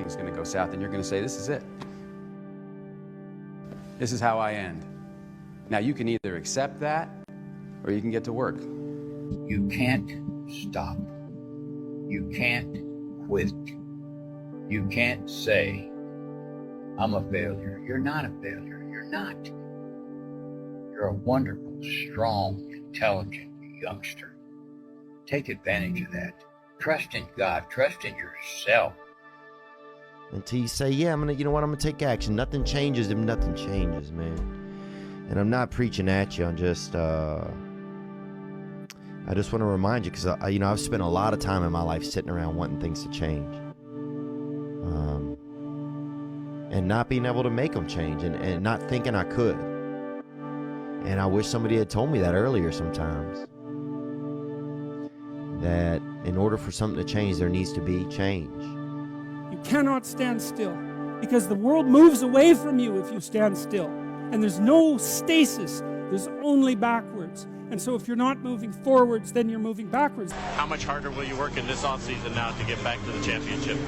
everything's going to go south, and you're going to say, this is it. This is how I end. Now, you can either accept that, or you can get to work. You can't stop. You can't quit. You can't say, I'm a failure. You're not a failure. You're not. You're a wonderful, strong, intelligent youngster. Take advantage of that. Trust in God. Trust in yourself. Until you say, yeah, I'm gonna take action. Nothing changes if nothing changes, man. And I'm not preaching at you. I'm just, I just want to remind you, because I've spent a lot of time in my life sitting around wanting things to change, and not being able to make them change, and not thinking I could. And I wish somebody had told me that earlier sometimes. That in order for something to change, there needs to be change. You cannot stand still, because the world moves away from you if you stand still. And there's no stasis, there's only backwards. And so if you're not moving forwards, then you're moving backwards. How much harder will you work in this offseason now to get back to the championship?